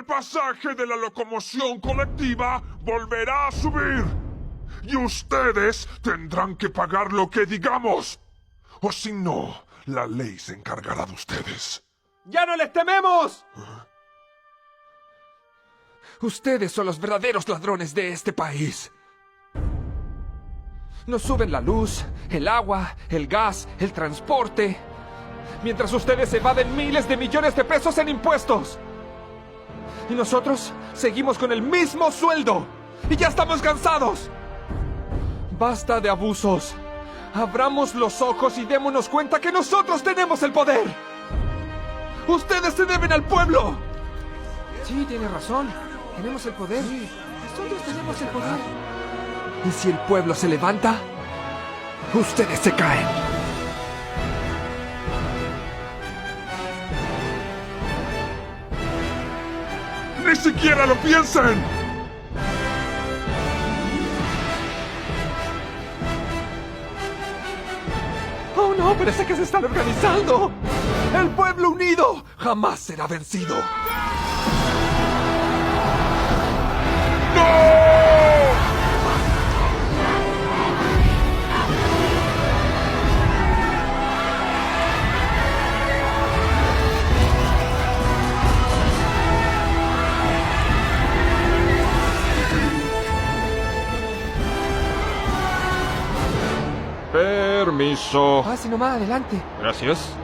el pasaje de la locomoción colectiva volverá a subir. Y ustedes tendrán que pagar lo que digamos. O si no, la ley se encargará de ustedes. ¡Ya no les tememos! Ustedes son los verdaderos ladrones de este país. Nos suben la luz, el agua, el gas, el transporte, mientras ustedes evaden miles de millones de pesos en impuestos. Y nosotros seguimos con el mismo sueldo. Y ya estamos cansados. Basta de abusos. Abramos los ojos y démonos cuenta que nosotros tenemos el poder. Ustedes se deben al pueblo. Sí, tiene razón. Tenemos el poder. Sí. Nosotros tenemos el poder. Y si el pueblo se levanta, ustedes se caen. ¡Ni siquiera lo piensen! ¡Oh, no! ¡Parece que se están organizando! ¡El pueblo unido jamás será vencido! ¡No! Permiso. Ah, sí, nomás, adelante. Gracias.